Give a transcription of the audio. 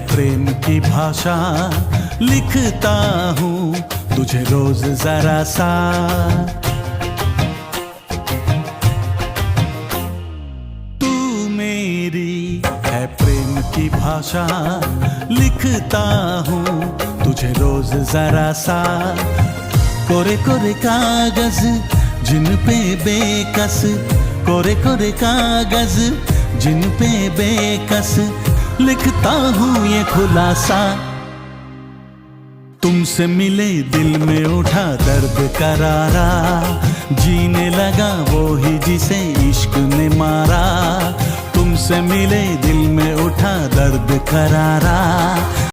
प्रेम की भाषा, लिखता हूँ तुझे रोज जरा सा। तू मेरी है प्रेम की भाषा, लिखता हूँ तुझे रोज जरा सा। कोरे कोरे कागज जिन पे बेकस, कोरे कोरे कागज जिन पे बेकस, लिखता हूँ ये खुलासा। तुमसे मिले दिल में उठा दर्द करारा, जीने लगा वो ही जिसे इश्क ने मारा। तुमसे मिले दिल में उठा दर्द करारा।